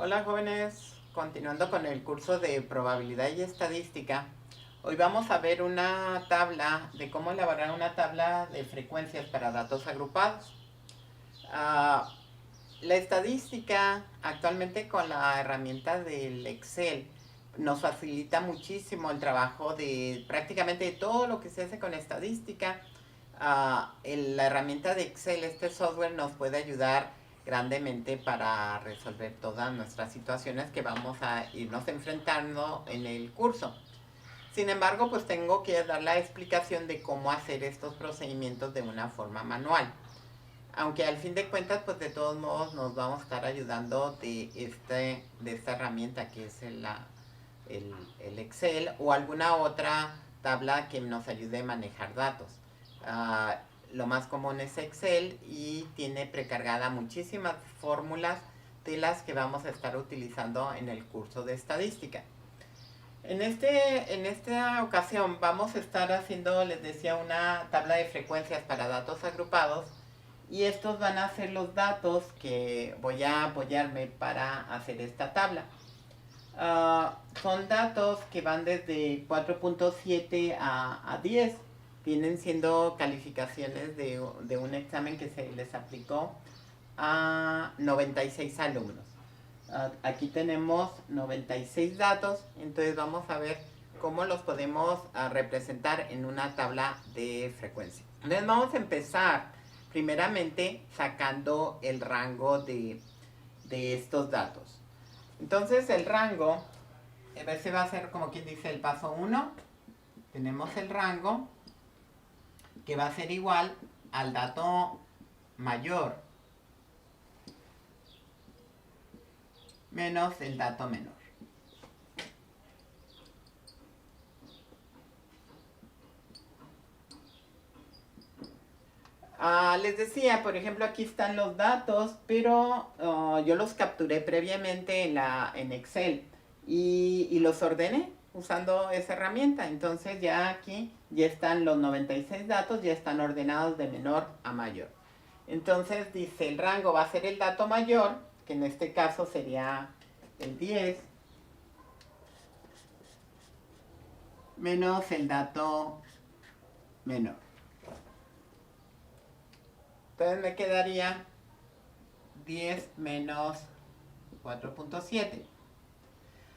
Hola jóvenes, continuando con el curso de probabilidad y estadística, hoy vamos a ver una tabla de cómo elaborar una tabla de frecuencias para datos agrupados. Ah, la estadística actualmente con la herramienta del Excel nos facilita muchísimo el trabajo de prácticamente todo lo que se hace con estadística. La herramienta de Excel, este software, nos puede ayudar grandemente para resolver todas nuestras situaciones que vamos a irnos enfrentando en el curso. Sin embargo, pues tengo que dar la explicación de cómo hacer estos procedimientos de una forma manual. Aunque al fin de cuentas, pues de todos modos nos vamos a estar ayudando de esta herramienta que es el Excel o alguna otra tabla que nos ayude a manejar datos. Uh, lo más común es Excel y tiene precargada muchísimas fórmulas de las que vamos a estar utilizando en el curso de estadística. En esta ocasión vamos a estar haciendo, les decía, una tabla de frecuencias para datos agrupados y estos van a ser los datos que voy a apoyarme para hacer esta tabla. Son datos que van desde 4.7 a 10. Vienen siendo calificaciones de un examen que se les aplicó a 96 alumnos. Aquí tenemos 96 datos, entonces vamos a ver cómo los podemos representar en una tabla de frecuencia. Entonces vamos a empezar primeramente sacando el rango de estos datos. Entonces el rango, ese va a ser como quien dice el paso 1. Tenemos el rango que va a ser igual al dato mayor menos el dato menor. Les decía, por ejemplo, aquí están los datos, pero yo los capturé previamente en Excel y los ordené usando esa herramienta. Entonces ya aquí ya están los 96 datos, ya están ordenados de menor a mayor. Entonces dice, el rango va a ser el dato mayor, que en este caso sería el 10, menos el dato menor. Entonces me quedaría 10 menos 4.7.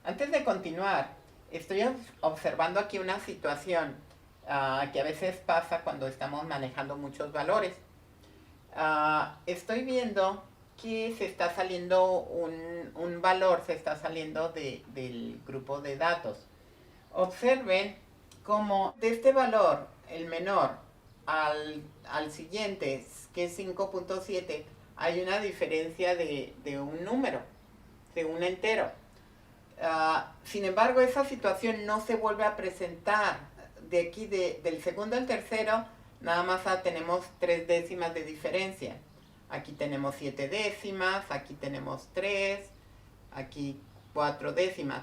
Antes de continuar, estoy observando aquí una situación que a veces pasa cuando estamos manejando muchos valores. Estoy viendo que se está saliendo un valor, se está saliendo del grupo de datos. Observen cómo de este valor, el menor, al siguiente, que es 5.7, hay una diferencia de un número, de un entero. Sin embargo, esa situación no se vuelve a presentar. De aquí, del segundo al tercero, nada más tenemos 3 décimas de diferencia. Aquí tenemos 7 décimas, aquí tenemos 3, aquí 4 décimas.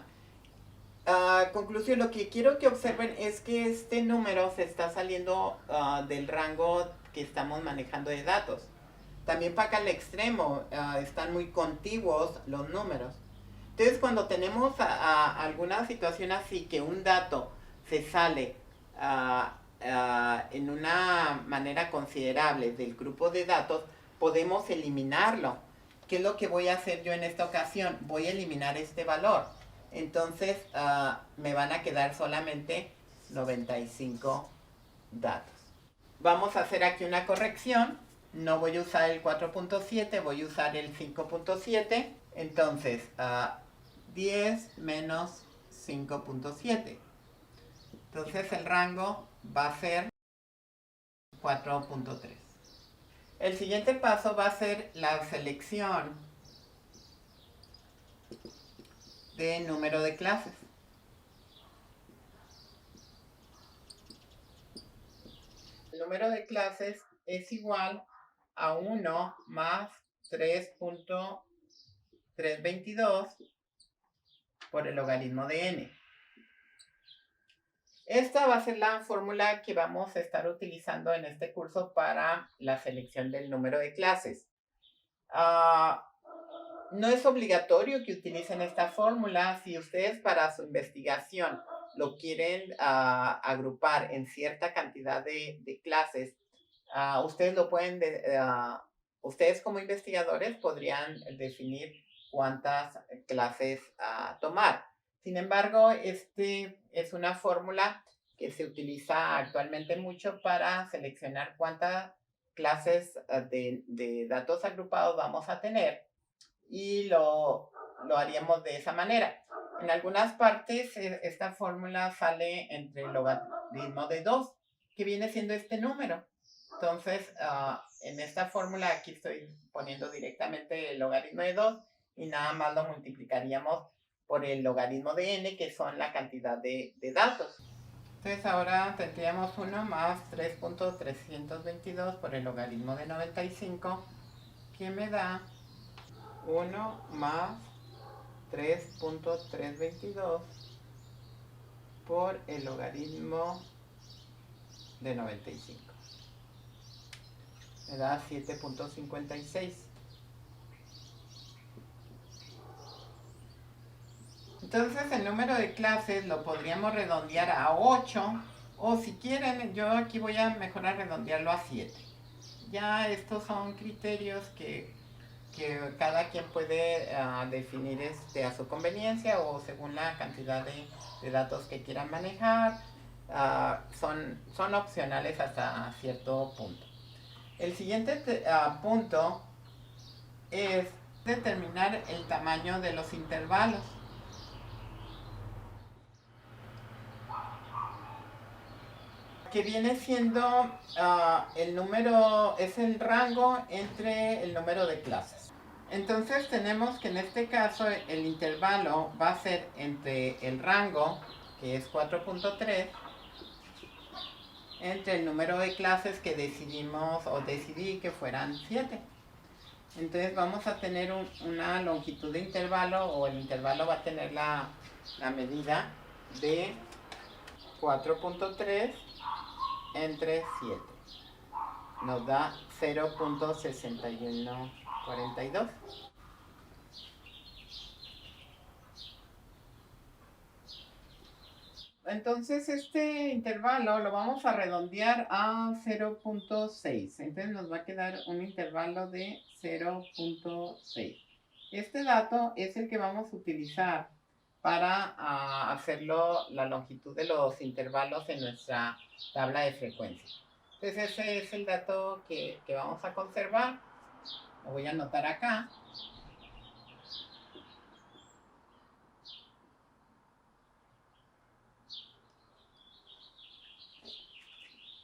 Conclusión, lo que quiero que observen es que este número se está saliendo del rango que estamos manejando de datos. También para acá al extremo están muy contiguos los números. Entonces cuando tenemos alguna situación así que un dato se sale en una manera considerable del grupo de datos, podemos eliminarlo. ¿Qué es lo que voy a hacer yo en esta ocasión? Voy a eliminar este valor. Entonces me van a quedar solamente 95 datos. Vamos a hacer aquí una corrección. No voy a usar el 4.7, voy a usar el 5.7. Entonces, 10 menos 5.7. Entonces el rango va a ser 4.3. El siguiente paso va a ser la selección de número de clases. El número de clases es igual a 1 más 3.322 por el logaritmo de n. Esta va a ser la fórmula que vamos a estar utilizando en este curso para la selección del número de clases. No es obligatorio que utilicen esta fórmula. Si ustedes para su investigación lo quieren agrupar en cierta cantidad de clases, ustedes lo pueden, ustedes como investigadores podrían definir cuántas clases tomar. Sin embargo, este es una fórmula que se utiliza actualmente mucho para seleccionar cuántas clases de datos agrupados vamos a tener y lo haríamos de esa manera. En algunas partes esta fórmula sale entre el logaritmo de 2, que viene siendo este número. Entonces, en esta fórmula aquí estoy poniendo directamente el logaritmo de 2 y nada más lo multiplicaríamos por el logaritmo de n, que son la cantidad de datos. Entonces ahora tendríamos 1 más 3.322 por el logaritmo de 95, que me da 1 más 3.322 por el logaritmo de 95. Me da 7.56. Entonces el número de clases lo podríamos redondear a 8, o si quieren, yo aquí voy a mejorar redondearlo a 7. Ya estos son criterios que cada quien puede definir a su conveniencia o según la cantidad de datos que quieran manejar. Son opcionales hasta cierto punto. El siguiente punto es determinar el tamaño de los intervalos. Que viene siendo el número, es el rango entre el número de clases. Entonces tenemos que en este caso el intervalo va a ser entre el rango, que es 4.3, entre el número de clases que decidimos o decidí que fueran 7. Entonces vamos a tener una longitud de intervalo, o el intervalo va a tener la medida de 4.3 entre 7. Nos da 0.6142. Entonces este intervalo lo vamos a redondear a 0.6. Entonces nos va a quedar un intervalo de 0.6. Este dato es el que vamos a utilizar para hacerlo la longitud de los intervalos en nuestra tabla de frecuencia. Entonces ese es el dato que vamos a conservar. Lo voy a anotar acá.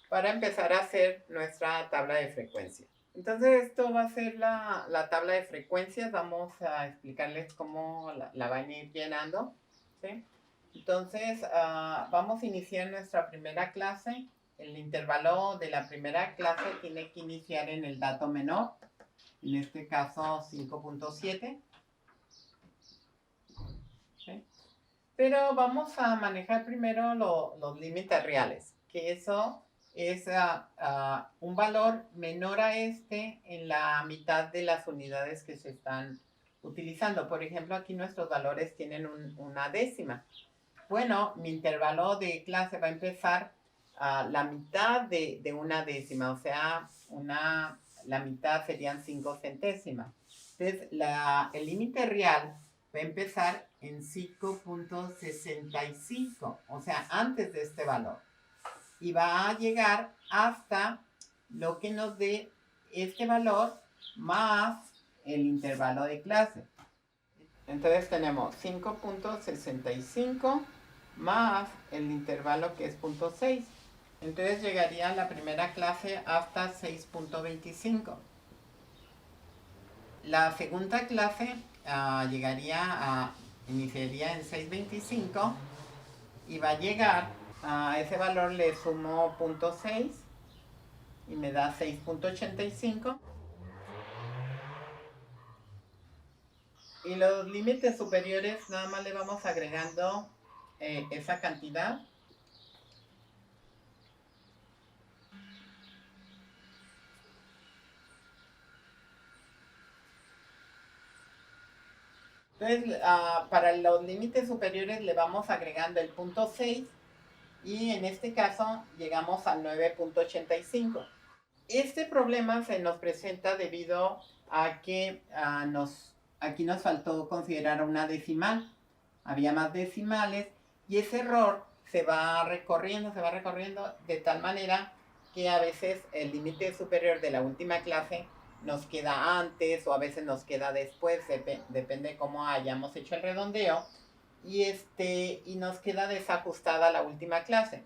Para empezar a hacer nuestra tabla de frecuencia. Entonces esto va a ser la tabla de frecuencias. Vamos a explicarles cómo la van a ir llenando, ¿sí? Entonces vamos a iniciar nuestra primera clase. El intervalo de la primera clase tiene que iniciar en el dato menor, en este caso 5.7, ¿sí? Pero vamos a manejar primero los límites reales, que eso es un valor menor a este en la mitad de las unidades que se están utilizando. Por ejemplo, aquí nuestros valores tienen una décima. Bueno, mi intervalo de clase va a empezar a la mitad de una décima, o sea, la mitad serían 5 centésimas. Entonces, el límite real va a empezar en 5.65, o sea, antes de este valor. Y va a llegar hasta lo que nos dé este valor más el intervalo de clase. Entonces tenemos 5.65 más el intervalo que es 0.6. Entonces llegaría la primera clase hasta 6.25. La segunda clase iniciaría en 6.25 y va a llegar a ese valor, le sumo 0.6 y me da 6.85. Y los límites superiores nada más le vamos agregando esa cantidad. Entonces, para los límites superiores le vamos agregando el punto 6 y en este caso llegamos al 9.85. Este problema se nos presenta debido a que aquí nos faltó considerar una decimal. Había más decimales y ese error se va recorriendo de tal manera que a veces el límite superior de la última clase nos queda antes o a veces nos queda después, depende de cómo hayamos hecho el redondeo, y nos queda desajustada la última clase.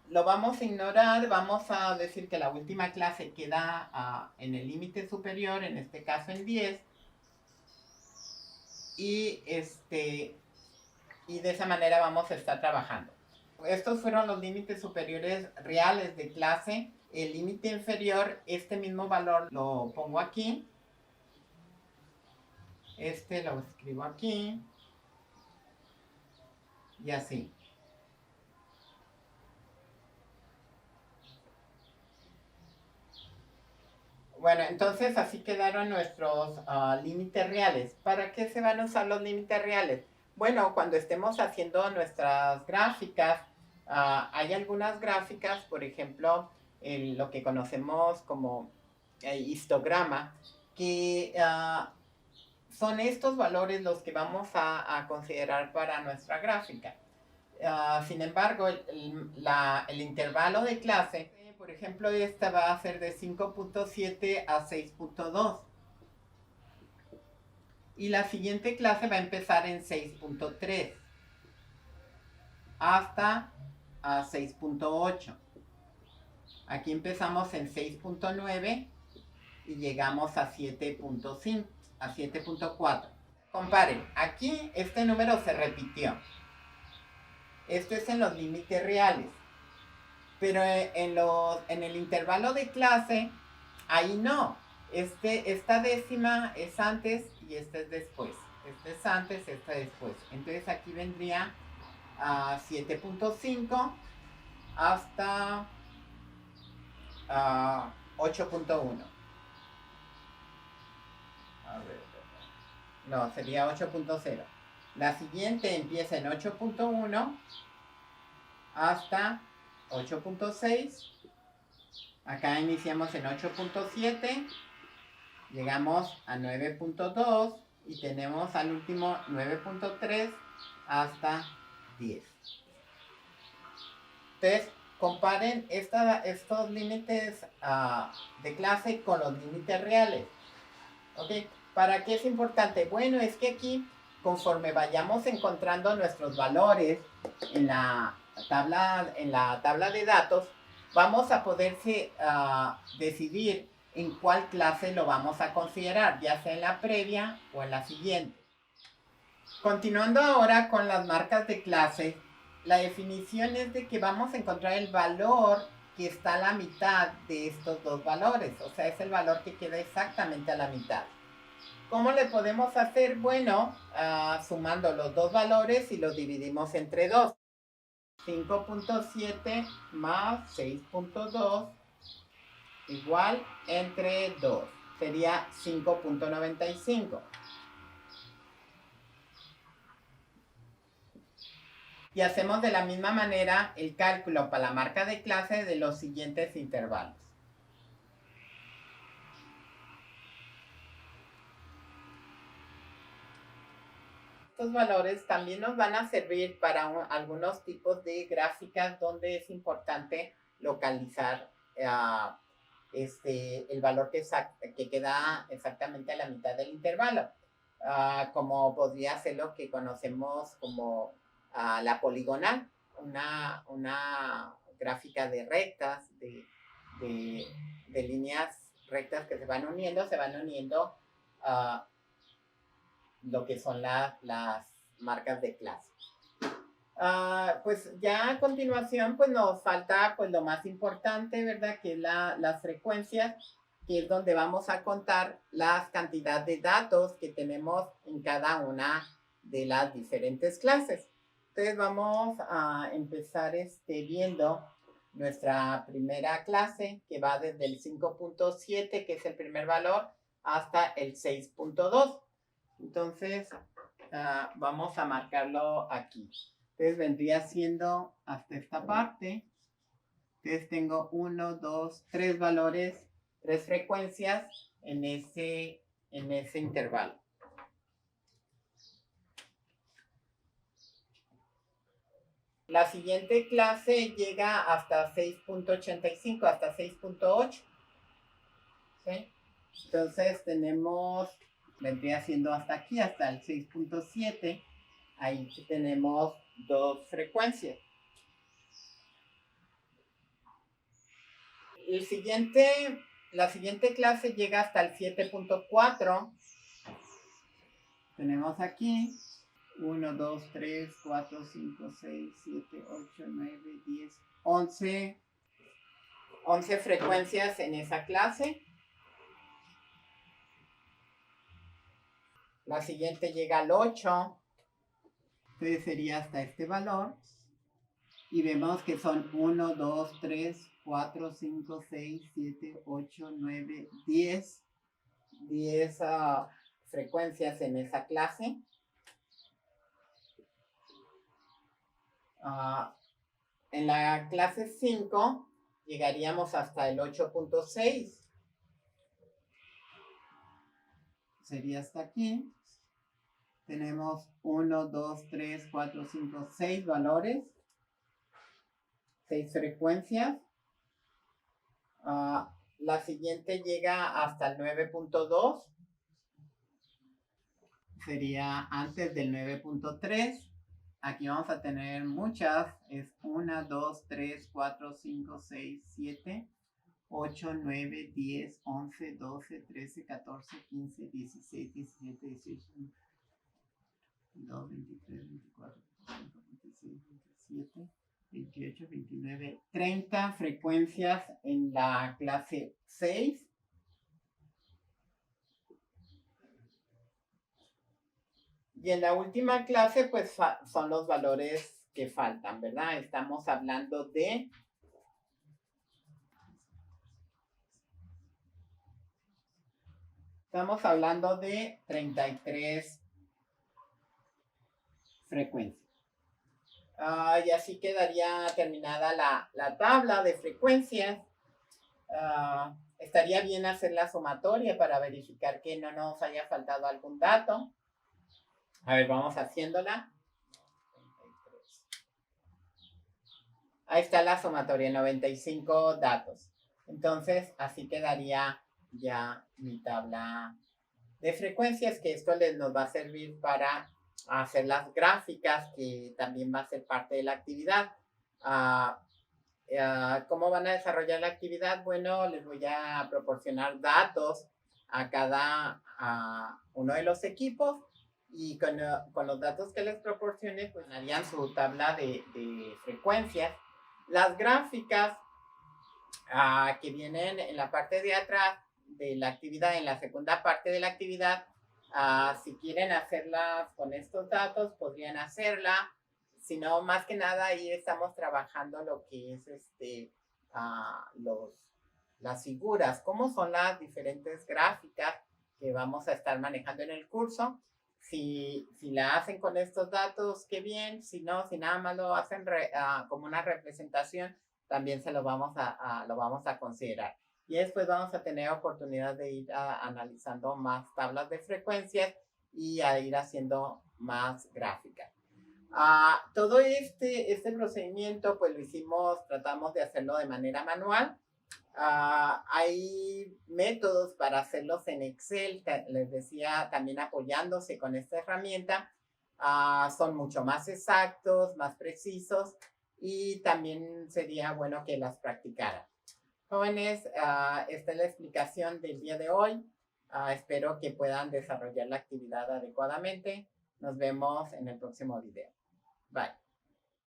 Lo vamos a ignorar, vamos a decir que la última clase queda en el límite superior, en este caso en 10, y de esa manera vamos a estar trabajando. Estos fueron los límites superiores reales de clase. El límite inferior, este mismo valor lo pongo aquí. Lo escribo aquí. Y así. Bueno, entonces así quedaron nuestros límites reales. ¿Para qué se van a usar los límites reales? Bueno, cuando estemos haciendo nuestras gráficas, hay algunas gráficas, por ejemplo, en lo que conocemos como histograma, que son estos valores los que vamos a considerar para nuestra gráfica. Sin embargo, el intervalo de clase, por ejemplo, esta va a ser de 5.7 a 6.2. Y la siguiente clase va a empezar en 6.3 hasta 6.8. Aquí empezamos en 6.9 y llegamos a 7.5, a 7.4. Comparen, aquí este número se repitió. Esto es en los límites reales. Pero en el intervalo de clase, ahí no. Esta décima es antes y esta es después. Esta es antes, esta es después. Entonces aquí vendría a 7.5 hasta 8.1. A ver. No, sería 8.0. La siguiente empieza en 8.1 hasta 8.6. Acá iniciamos en 8.7. Llegamos a 9.2 y tenemos al último 9.3 hasta 10. Entonces, comparen estos límites de clase con los límites reales. ¿Ok? ¿Para qué es importante? Bueno, es que aquí, conforme vayamos encontrando nuestros valores en la tabla de datos, vamos a poderse decidir en cuál clase lo vamos a considerar, ya sea en la previa o en la siguiente. Continuando ahora con las marcas de clase, la definición es de que vamos a encontrar el valor que está a la mitad de estos dos valores, o sea, es el valor que queda exactamente a la mitad. ¿Cómo le podemos hacer? Bueno, sumando los dos valores y los dividimos entre 2. 5.7 más 6.2 igual entre 2. Sería 5.95. Y hacemos de la misma manera el cálculo para la marca de clase de los siguientes intervalos. Estos valores también nos van a servir para algunos tipos de gráficas donde es importante localizar el valor que queda exactamente a la mitad del intervalo, como podría ser lo que conocemos como la poligonal, una gráfica de rectas, de líneas rectas que se van uniendo lo que son las marcas de clase. Pues ya a continuación pues nos falta pues lo más importante, ¿verdad? Que es las frecuencias, que es donde vamos a contar las cantidades de datos que tenemos en cada una de las diferentes clases. Entonces vamos a empezar viendo nuestra primera clase, que va desde el 5.7, que es el primer valor, hasta el 6.2. Entonces, vamos a marcarlo aquí. Entonces vendría siendo hasta esta parte. Entonces tengo 1, 2, 3 valores, 3 frecuencias en ese intervalo. La siguiente clase llega hasta 6.85, hasta 6.8. ¿Sí? Entonces vendría siendo hasta aquí, hasta el 6.7. Ahí tenemos 2 frecuencias. La siguiente clase llega hasta el 7.4. Tenemos aquí 1, 2, 3, 4, 5, 6, 7, 8, 9, 10, 11 frecuencias en esa clase. La siguiente llega al 8. Entonces sería hasta este valor. Y vemos que son 1, 2, 3, 4, 5, 6, 7, 8, 9, 10. 10 frecuencias en esa clase. En la clase 5 llegaríamos hasta el 8.6. Sería hasta aquí. Tenemos 1, 2, 3, 4, 5, 6 valores. 6 frecuencias. La siguiente llega hasta el 9.2. Sería antes del 9.3. Aquí vamos a tener muchas. Es 1, 2, 3, 4, 5, 6, 7, 8, 9, 10, 11, 12, 13, 14, 15, 16, 17, 18, 22, 23, 24, 25, 26, 27, 28, 29, 30 frecuencias en la clase 6. Y en la última clase, pues son los valores que faltan, ¿verdad? Estamos hablando de 33 frecuencias. Y así quedaría terminada la tabla de frecuencias. Estaría bien hacer la sumatoria para verificar que no nos haya faltado algún dato. A ver, vamos haciéndola. Ahí está la sumatoria, 95 datos. Entonces, así quedaría ya mi tabla de frecuencias, que esto nos va a servir para hacer las gráficas, que también va a ser parte de la actividad. ¿Cómo van a desarrollar la actividad? Bueno, les voy a proporcionar datos a cada uno de los equipos, y con los datos que les proporcione, pues harían su tabla de frecuencias. Las gráficas que vienen en la parte de atrás de la actividad, en la segunda parte de la actividad, si quieren hacerlas con estos datos, podrían hacerla. Si no, más que nada ahí estamos trabajando lo que es las figuras, cómo son las diferentes gráficas que vamos a estar manejando en el curso. Si la hacen con estos datos, qué bien. Si no, si nada más lo hacen como una representación, también lo vamos a considerar. Y después vamos a tener oportunidad de ir analizando más tablas de frecuencias y a ir haciendo más gráficas. Todo este procedimiento pues tratamos de hacerlo de manera manual. Hay métodos para hacerlos en Excel, les decía, también apoyándose con esta herramienta. Son mucho más exactos, más precisos, y también sería bueno que las practicaran. Jóvenes, esta es la explicación del día de hoy. Espero que puedan desarrollar la actividad adecuadamente. Nos vemos en el próximo video. Bye.